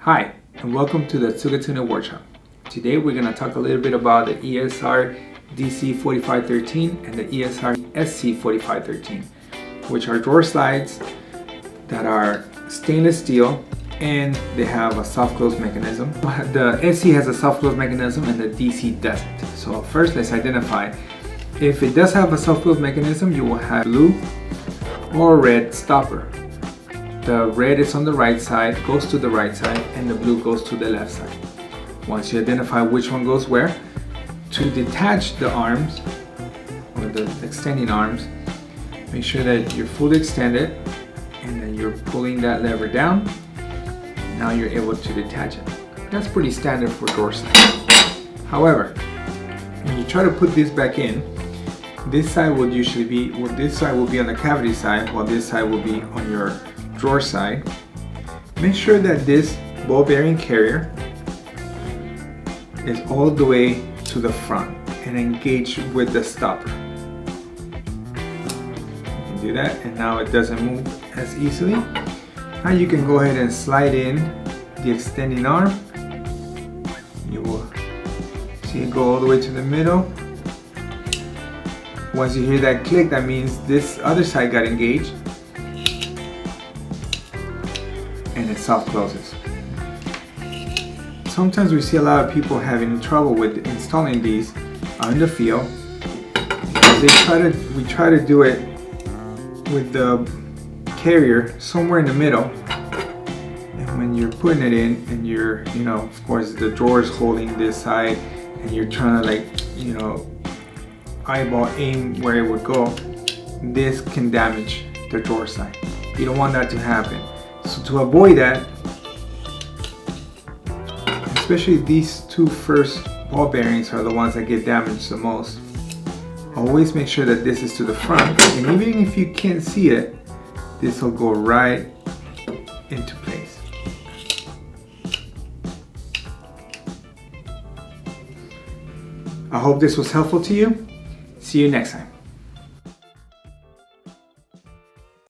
Hi, and welcome to the Tsugatune Workshop. Today we're going to talk a little bit about the ESR-DC4513 and the ESR-SC4513, which are drawer slides that are stainless steel and they have a soft close mechanism. The SC has a soft close mechanism and the DC doesn't. So first let's identify. If it does have a soft close mechanism, you will have blue or red stopper. The red is on the right side, goes to the right side, and the blue goes to the left side. Once you identify which one goes where, to detach the arms, or the extending arms, make sure that you're fully extended and then you're pulling that lever down. Now you're able to detach it. That's pretty standard for drawer slides. However, when you try to put this back in, this side would usually be, this side will be on the cavity side, while this side will be on your drawer side. Make sure that this ball bearing carrier is all the way to the front and engage with the stopper. You can do that, and now it doesn't move as easily. Now you can go ahead and slide in the extending arm. You will see it go all the way to the middle. Once you hear that click, that means this other side got engaged, and it soft closes. Sometimes we see a lot of people having trouble with installing these in the field because we try to do it with the carrier somewhere in the middle, and when you're putting it in and you're, of course the drawer is holding this side and you're trying to eyeball aim where it would go, this can damage the drawer side. You don't want that to happen. So to avoid that, especially these two first ball bearings are the ones that get damaged the most, always make sure that this is to the front, and even if you can't see it, this will go right into place. I hope this was helpful to you. See you next time.